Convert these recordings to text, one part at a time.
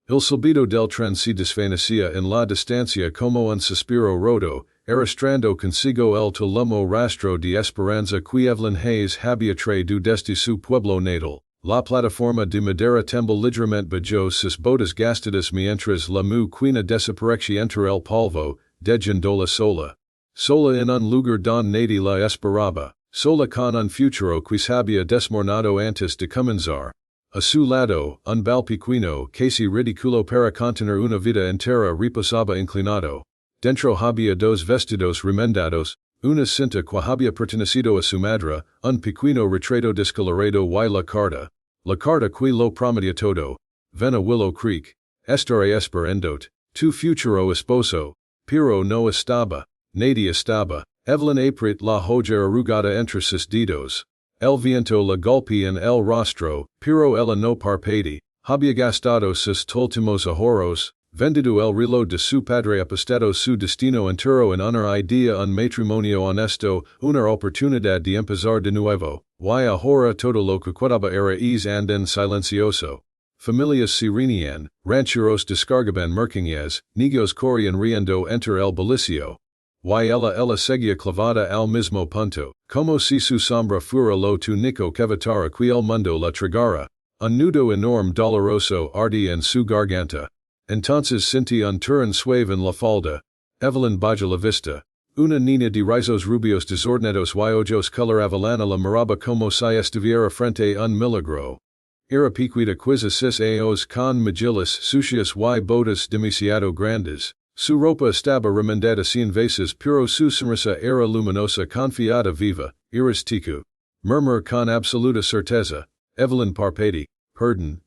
Il subito del tren si desvanecia en la distancia como un suspiro roto, arrastrando consigo el tolomo rastro de esperanza que Evelyn Hayes había traído desde su pueblo natal. La plataforma de madera tembló ligeramente bajo sus botas gastadas mientras la quina desaparecía entre el polvo, dejando la sola. Sola en un lugar donde nadie la esperaba, sola con un futuro que había desmoronado antes de comenzar. A su lado, un balpequino casi ridículo para contener una vida entera reposaba inclinado. Dentro había dos vestidos remendados, una cinta que había pertenecido a su madre, un pequeño retrato descolorado y la carta que lo prometía todo. Ven a Willow Creek, estaré esperandot, tu futuro esposo, pero no estaba, nadie estaba. Evelyn apriet la hoja arrugada entre sus dedos. El viento la golpea en el rostro, pero ella no parpadea. Había gastado sus últimos ahorros, vendido el reloj de su padre, apostado su destino entero en una idea, un matrimonio honesto, una oportunidad de empezar de nuevo. Y ahora todo lo que quedaba era en silencioso. Familias se reunían, rancheros descargaban mercancías, niños corrían riendo entre el bullicio. Y ella seguía clavada al mismo punto, como si su sombra fuera lo único que evitara que el mundo la tragara. Un nudo enorme doloroso ardía en su garganta. Entonces sentí un turn suave en la falda. Evelyn bajó la vista. Una niña de rizos rubios desordenados y ojos color avelana la miraba como si estuviera frente a un milagro. Era pequeña quizá 6 años con mejillas sucias y botas demasiado grandes. Su ropa estaba remendada 100 veces, pero su sonrisa era luminosa, confiada, viva, iristica. Murmur con absoluta certeza. Evelyn parpadea. Perdón.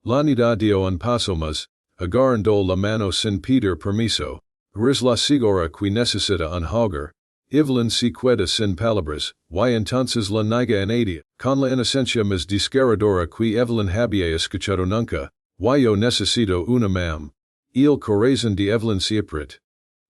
La niña dio un paso más, agarrando la mano sin pedir permiso. Es la señora que necesita un hogar. Evelyn se queda sin palabras, y entonces la niña añadía, con la inocencia más desgarradora que Evelyn había escuchado nunca, y yo necesito una mam. El corazón de Evelyn se aprieta.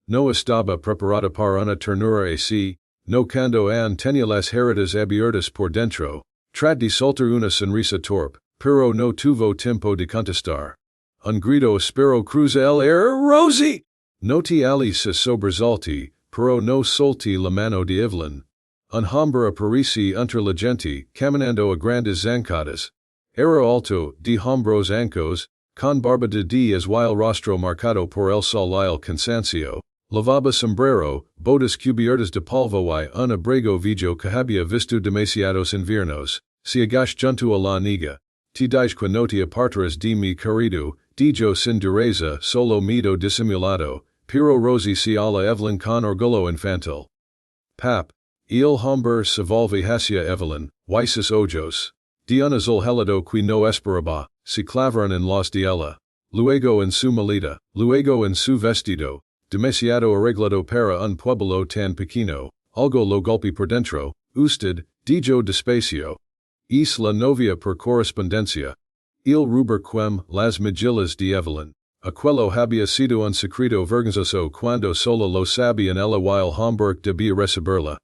No estaba preparada para una ternura así, no cuando aún tenía las heridas abiertas por dentro. Trat de soltar una sonrisa torpe, pero no tuvo tiempo de contestar. Un grito áspero cruza el aire. ¡Rosie! No te alices sobresalti, pero no solti la mano de Evelyn. Un hombre aparece entre la gente, caminando a grandes zancadas. Era alto, de hombros ancos, con barba de días y el rostro marcado por el sol y el cansancio. Lavaba sombrero, botas cubiertas de polvo y un abrigo viejo que había visto demasiados inviernos. Se agacha junto a la niña. Te dije que no te apartarás de mi querido, dijo sin dureza, solo miedo disimulado, pero Rosie se a la Evelyn con orgullo infantil. Pap, el hombre se volve hacia Evelyn, y sus ojos, de un azul helado que no esperaba, se clavaron en los de ella. Luego en su maleta, luego en su vestido, demasiado arreglado para un pueblo tan pequeño, algo lo golpe por dentro. Usted, dijo despacio. Es la novia por correspondencia. El ruber quem las mejillas de Evelyn. Aquello había sido un secreto vergonzoso cuando solo lo sabían ella y el hombre debía recibirla.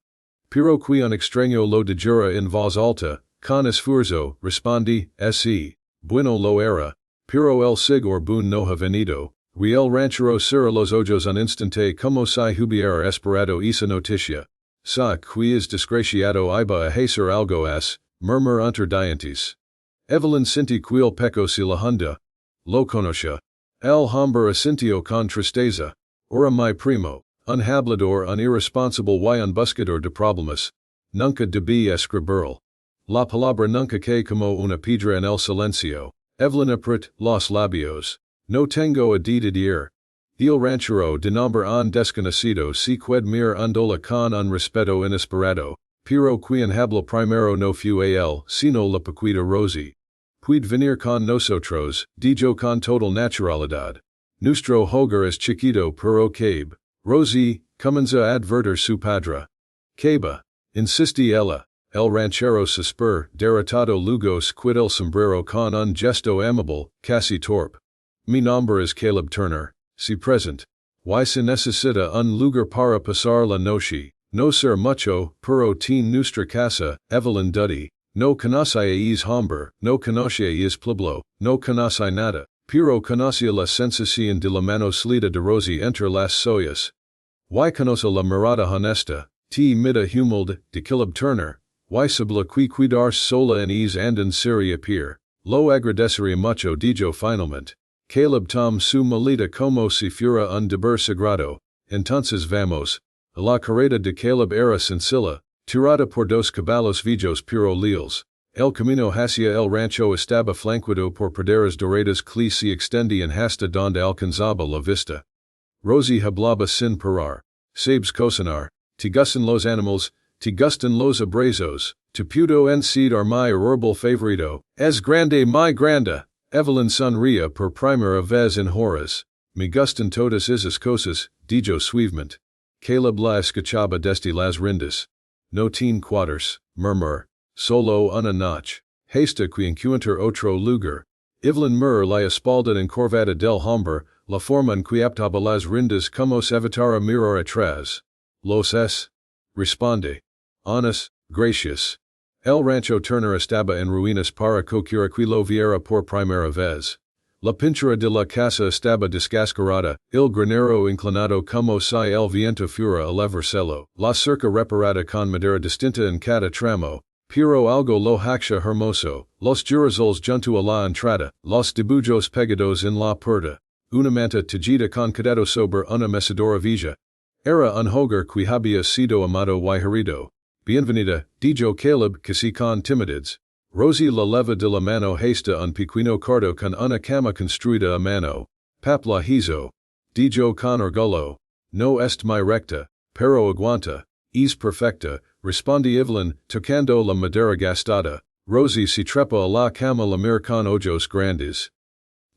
Pero que un extraño lo dijera en voz alta, con esfuerzo, respondí, sí. Bueno lo era. Pero el señor Boone no ha venido. Y el ranchero cerró los ojos un instante como si hubiera esperado esa noticia. Sa que es desgraciado iba a hacer algo as, murmur entre dientes. Evelyn sintió que el peco se la hunda. Lo conocía. El hombre asintió con tristeza. Ora mi primo, un hablador, un irresponsable y un buscador de problemas. Nunca debía escribirlo. La palabra nunca cae como una piedra en el silencio. Evelyn apretó los labios. No tengo a decir. El ranchero de nombre un desconocido se qued mir undola con un respeto inesperado, pero quien habla primero no fue él, sino la pequeña Rosie. Puede venir con nosotros, dijo con total naturalidad. Nuestro hogar es chiquito pero cabe. Rosie, comienza a advertir su padre. Cabe, insiste ella. El ranchero suspiró, derrotado luego quitó el sombrero con un gesto amable, casi torpe. Mi nombre es Caleb Turner. Si present. Y se necesita un lugar para pasar la noche. No ser mucho, pero tiene nuestra casa, Evelyn Duddy. No conoce a es hombre, no conoce a es pueblo, no conoce nada. Pero conocía la sensación de la mano slita de Rosie entre las soyas. Y conoce la mirada honesta, te mida humilde, de Caleb Turner, y sabla que cuidar sola en es andan seria pier, lo agradecería mucho dijo finalmente. Caleb tom su maleta como si fuera un deber sagrado, entonces vamos, a la carrera de Caleb era sencilla, tirada por dos caballos viejos pero leales. El camino hacia el rancho estaba flanqueado por praderas doradas que se extendían hasta donde alcanzaba la vista. Rosie hablaba sin parar. Sabes cocinar, te gustan los animals, te gustan los abrazos, te puedo enseñar mi herbal favorito, es grande mi grande. Evelyn sonría por primera vez en horas. Me gustan todas esas cosas, dijo suavemente. Caleb la escuchaba desde las rindas. No tiene cuadros, murmur. Solo una noche. Hasta que encuentre otro lugar. Evelyn la espalda encorvada del hombre, la forma en que aptaba las rindas como se evitara mirar atrás. Los es. Responde. Honest, gracious. El rancho Turner estaba en ruinas para cualquiera que lo viera por primera vez. La pintura de la casa estaba descascarada, el granero inclinado como si el viento fuera a levárselo, la cerca reparada con madera distinta en cada tramo. Pero algo lo hacha hermoso, los girasoles junto a la entrada, los dibujos pegados en la puerta, una manta tejida con cuidado sobre una mecedora vieja. Era un hogar que había sido amado y herido. Bienvenida, dijo Caleb casi con timidez. Rosie la leva de la mano hasta un pequeño cuarto con una cama construida a mano. Pap la hizo. Dijo con orgullo. No est muy recta, pero aguanta. Es perfecta, responde Evelyn, tocando la madera gastada. Rosie se trepa a la cama la mira con ojos grandes.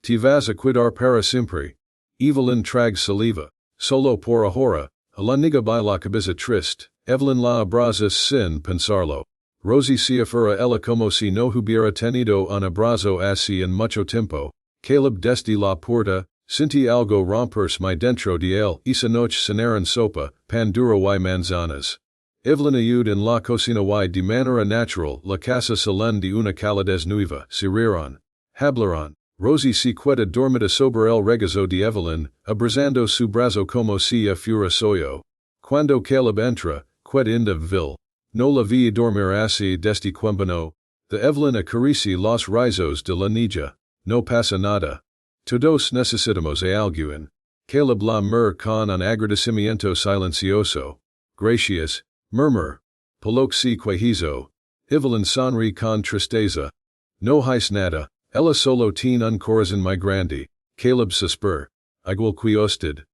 Te vas a cuidar para siempre. Evelyn trague saliva. Solo por ahora, a la niga by la cabeza triste, Evelyn la abraza sin pensarlo. Rosie se aferra ella como si no hubiera tenido un abrazo así en mucho tiempo. Caleb desde la puerta, sentí algo romperse muy dentro de él. Esa noche cenaron sopa, pan duro y manzanas. Evelyn ayudó en la cocina y de manera natural la casa salón de una calidez nueva. Se rieron. Hablaron. Rosie se queda dormida sobre el regazo de Evelyn, abrazando su brazo como si fuera suyo. Cuando Caleb entra, queda indébil. No la vi dormir así desde cuando. De Evelyn acaricia los rizos de la niña. No pasa nada. Todos necesitamos a alguien. Caleb la mira con un agradecimiento silencioso. Gracias, murmur. Poloc si quejizo. Evelyn sonríe con tristeza. No hice nada. Ella solo tiene un corazón muy grande. Caleb suspira. Igual que usted.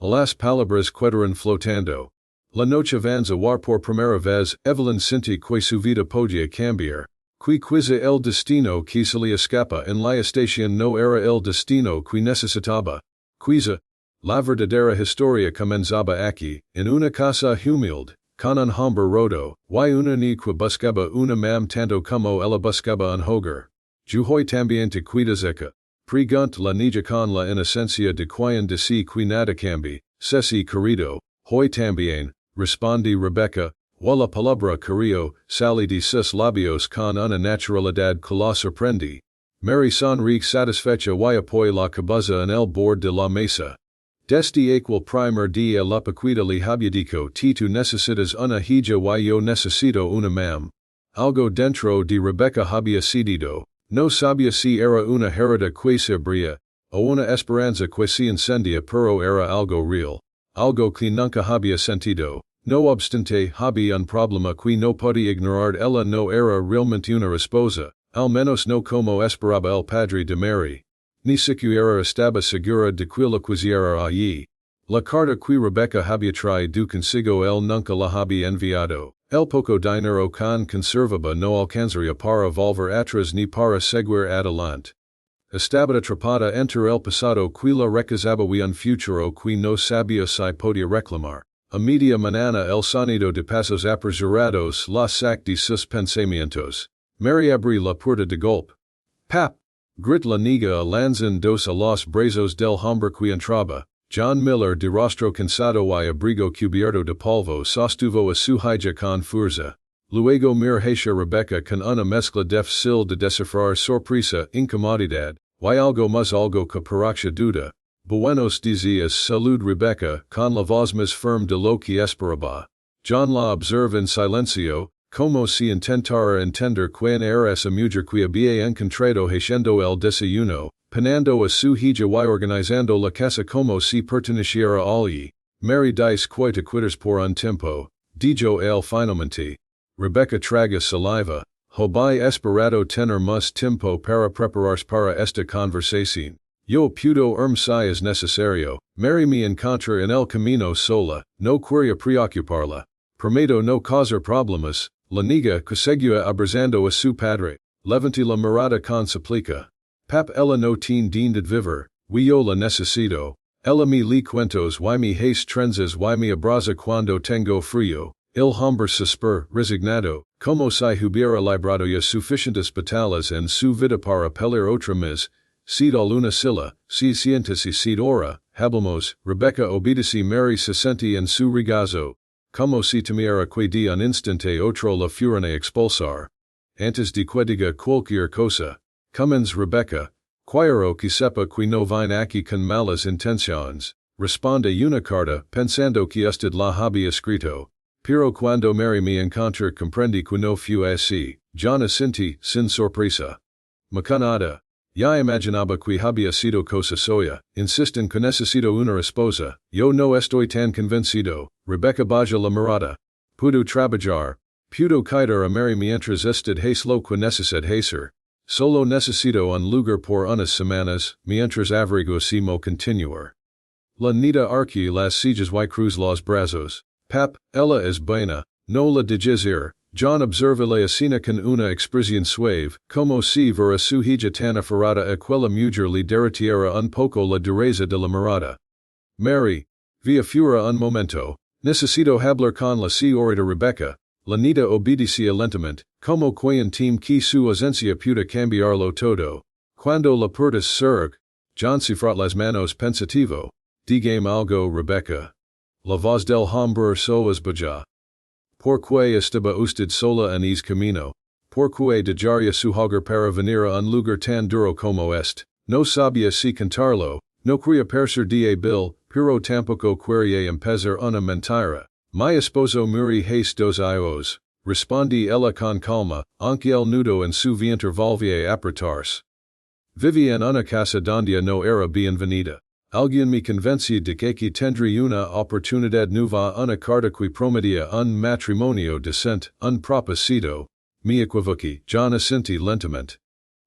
Las palabras quedaron flotando. La noche avanza war por primera vez, Evelyn sentí que su vida podía cambiar. Que quizá el destino que se le escapa en la estación no era el destino que necesitaba. Quizá, la verdadera historia comenzaba aquí, en una casa humilde, con un hombre roto, y una ni que buscaba una mam tanto como ella buscaba un hogar. Yo hoy también te cuidazeca. Pregunt la niña con la inocencia de quien dice que nada cambie, Ceci querido, hoy también. Responde Rebecca, o la palabra querido, sale de sus labios con una naturalidad que la sorprende. Mary sonríe satisfecha y apoya la cabeza en el borde de la mesa. Desde aquel primer día la pequeña le había dicho tú necesitas una hija y yo necesito una mam. Algo dentro de Rebecca había cedido, no sabía si era una herida que se abría, o una esperanza que se encendía pero era algo real, algo que nunca había sentido. No obstante, había un problema que no podía ignorar. Ella no era realmente una esposa, al menos no como esperaba el padre de Mary. Ni siquiera estaba segura de que la quisiera allí. La carta que Rebecca había traído consigo él nunca la había enviado. El poco dinero con conservaba no alcanzaría para volver atrás ni para seguir adelante. Estaba atrapada entre el pasado que la recazaba y un futuro que no sabía si podía reclamar. A media mañana el sonido de pasos apresurados la sac de sus pensamientos. Mary abrió la puerta de golpe. Pap! Grit la niga lanzan dos a los brazos del hombre que entraba. John Miller de rostro cansado y abrigo cubierto de polvo sostuvo a su hija con fuerza. Luego mira hacia Rebecca con una mezcla difícil de descifrar sorpresa, incomodidad, y algo más algo que paraxia duda. Buenos días, salud Rebecca, con la voz más firme de lo que esperaba. John la observe en silencio, como si intentara entender quién era esa mujer que había encontrado haciendo el desayuno, penando a su hija y organizando la casa como si perteneciera a allí. Mary dice que te quitas por un tiempo, dijo él finalmente. Rebecca traga saliva. Había esperado tener más tiempo para prepararse para esta conversación. Yo puedo si es necesario. Mary me encontra en el camino sola, no quería preocuparla. Prometo no causar problemas. La niña que seguía abrazando a su padre. Levante la mirada con suplica. Pap ella no tiene de vivir, yo la necesito. Ella me le cuentos y me hace trenzas y me abraza cuando tengo frío. El hombre suspira, resignado, como si hubiera librado ya suficientes batallas en su vida para pelear otra vez. Seed alguna silla, si sientes y seed ora, hablamos, Rebecca obedece Mary se sente en su regazo. Como si temiera que de un instante otro la fueran a expulsar. Antes de que diga cualquier cosa. Cummins Rebecca. Quiero que sepa que no vine aquí con malas intenciones. Responde una carta, pensando que usted la había escrito. Pero cuando Mary me encontró comprendí que no fue así. John asentí, sin sorpresa. Macanada. Ya imaginaba que había sido cosa suya. Insisten que necesito una esposa. Yo no estoy tan convencido. Rebecca baja la mirada. Puedo trabajar. Puedo quitar a Mary mientras usted hace lo que necesita hacer. Solo necesito un lugar por unas semanas, mientras averiguo si mo continuar. La nida arque las sillas y cruz los brazos. Pap, ella es buena, no la de decir. John observa la escena con una expresión suave, como si vera su hija tan aferrada a aquella mujer le derritiera un poco la dureza de la mirada. Mary, via fuera un momento, necesito hablar con la señorita Rebecca. La nida obedecía lentamente, como quien teme que su ausencia pueda cambiarlo todo. Cuando la puerta se cerró, John se frotó las manos pensativo. Dígame algo Rebecca. La voz del hombre es baja. ¿Por qué estaba usted sola en ese camino? ¿Por qué dejaría su hogar para venir a un lugar tan duro como este? No sabía si cantarlo, no quería perder débil, pero tampoco quería empezar una mentira. Mi esposo muri hace 2 años, respondí ella con calma, aunque el nudo en su vientre volvía a apretarse. Vivía en una casa donde no era bienvenida. Alguien me convenció de que tendría una oportunidad nueva, una carta que prometía un matrimonio decente, un propósito. Me equivoqué, John asentí lentamente.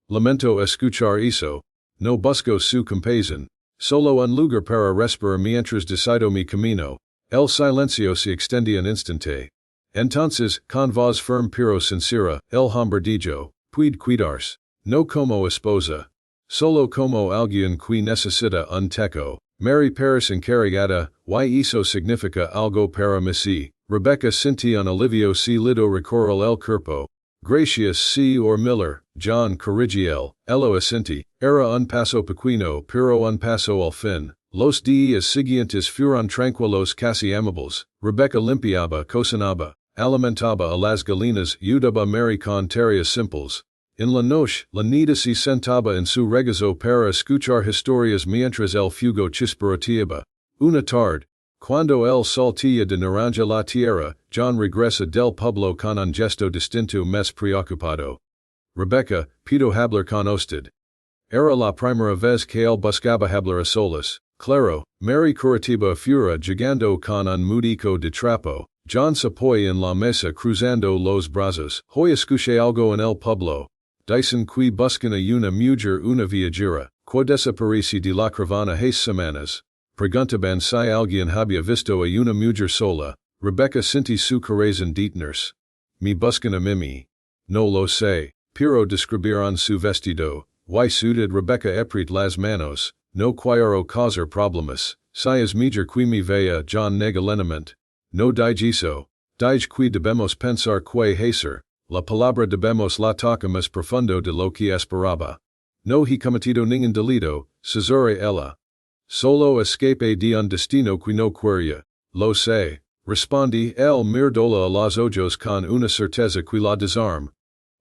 Lamento escuchar eso. No busco su compasión. Solo un lugar para respirar mientras decido mi camino. El silencio se extendía un instante. Entonces, con voz firme pero sincera, el hombre dijo, puede cuidarse. No como esposa. Solo como alguien que necesita un techo. Mary Paris encargada, y eso significa algo para mí. Rebecca sentía un alivio si lido recorrer el cuerpo. Gracias Sr. Miller, John corrigió, elo asentí, era un paso pequeño pero un paso al fin. Los días siguientes fueron tranquilos casi amables. Rebecca limpiaba, cocinaba, alimentaba a las gallinas, ayudaba a Mary con tareas simples. En la noche, la nida se sentaba en su regazo para escuchar historias mientras el fuego chispereteaba. Una tarde, cuando el sol tilla de naranja la tierra, John regresa del pueblo con un gesto distinto más preocupado. Rebecca, pido hablar con usted. Era la primera vez que él buscaba hablar a solas. Claro, Mary curatiba fuera llegando con un mudico de trapo. John se apoya en la mesa cruzando los brazos. Hoy escuché algo en el pueblo. Dicen que buscan a una mujer una viajera, que desaparece de la caravana hace semanas. Preguntaban si alguien había visto a una mujer sola. Rebecca sentí su corazón detenerse. Me buscan a mí. No lo sé, pero describieron su vestido. Y suited Rebecca apriet las manos. No quiero causar problemas. Si es mejor que me vea John nega lentamente. No dije eso. Dije que debemos pensar que hacer. La palabra debemos la toca más profundo de lo que esperaba. No he cometido ningún delito, susurra ella. Solo escape de un destino que no quería. Lo sé. Respondí, el mirdola a los ojos con una certeza que la desarme.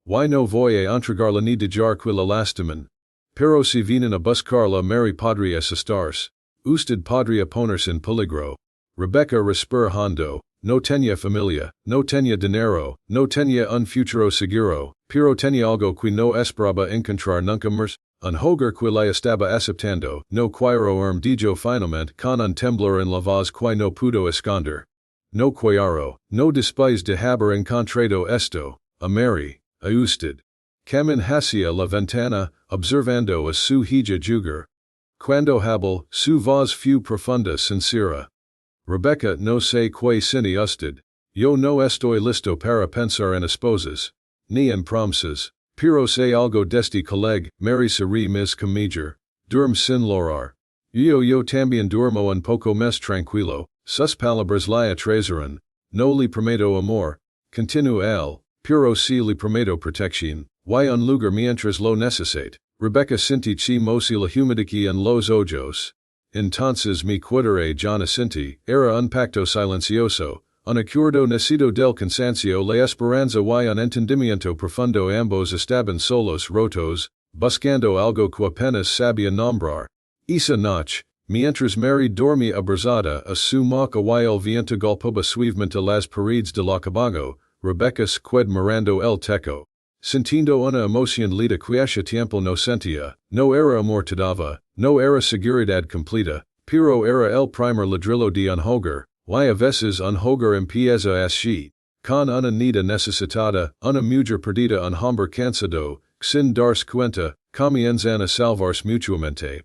Y no voy a entregarla ni dejar que la lastimen. pero si vienen a buscarla Mary podría estar. Usted podría ponerse en peligro. Rebecca respira hondo. No tenía familia, no tenía dinero, no tenía un futuro seguro, pero tenía algo que no esperaba encontrar nunca más, un hogar que la estaba aceptando, no quiero dijo finalmente con un temblor en la voz que no pudo esconder. No quiero, no después de haber encontrado esto, a Mary, a usted. Camin hacia la ventana, observando a su hija jugar. Cuando habla, su voz fue profunda sincera. Rebecca no sé qué cine usted. Yo no estoy listo para pensar en esposas. Ni en promesas. Pero sé algo deste coleg, Mary sería mis comedia. Duerm sin llorar. Yo también duermo un poco más tranquilo. Sus palabras la atrasaron. No le prometo amor. Continúa él. Pero si le prometo protección. Y un lugar mientras lo necesite. Rebecca sinti chi mosi la humidiki en los ojos. Entonces mi quedaré John Asinti, era un pacto silencioso, un acuerdo nacido del cansancio la esperanza y un entendimiento profundo ambos estaban solos rotos, buscando algo que apenas sabía nombrar. Esa noche, mientras Mary dormía abrazada a su moca y el viento golpeaba suavemente las paredes de la cabaña, Rebecca se quedó mirando el techo. Sintiendo una emoción lita que hace tiempo no sentía, no era amor todavía, no era seguridad completa, pero era el primer ladrillo de un hogar, y a veces un hogar empieza así, con una nida necesitada, una mujer perdida un hombre cansado, sin darse cuenta, comienzan a salvarse mutuamente.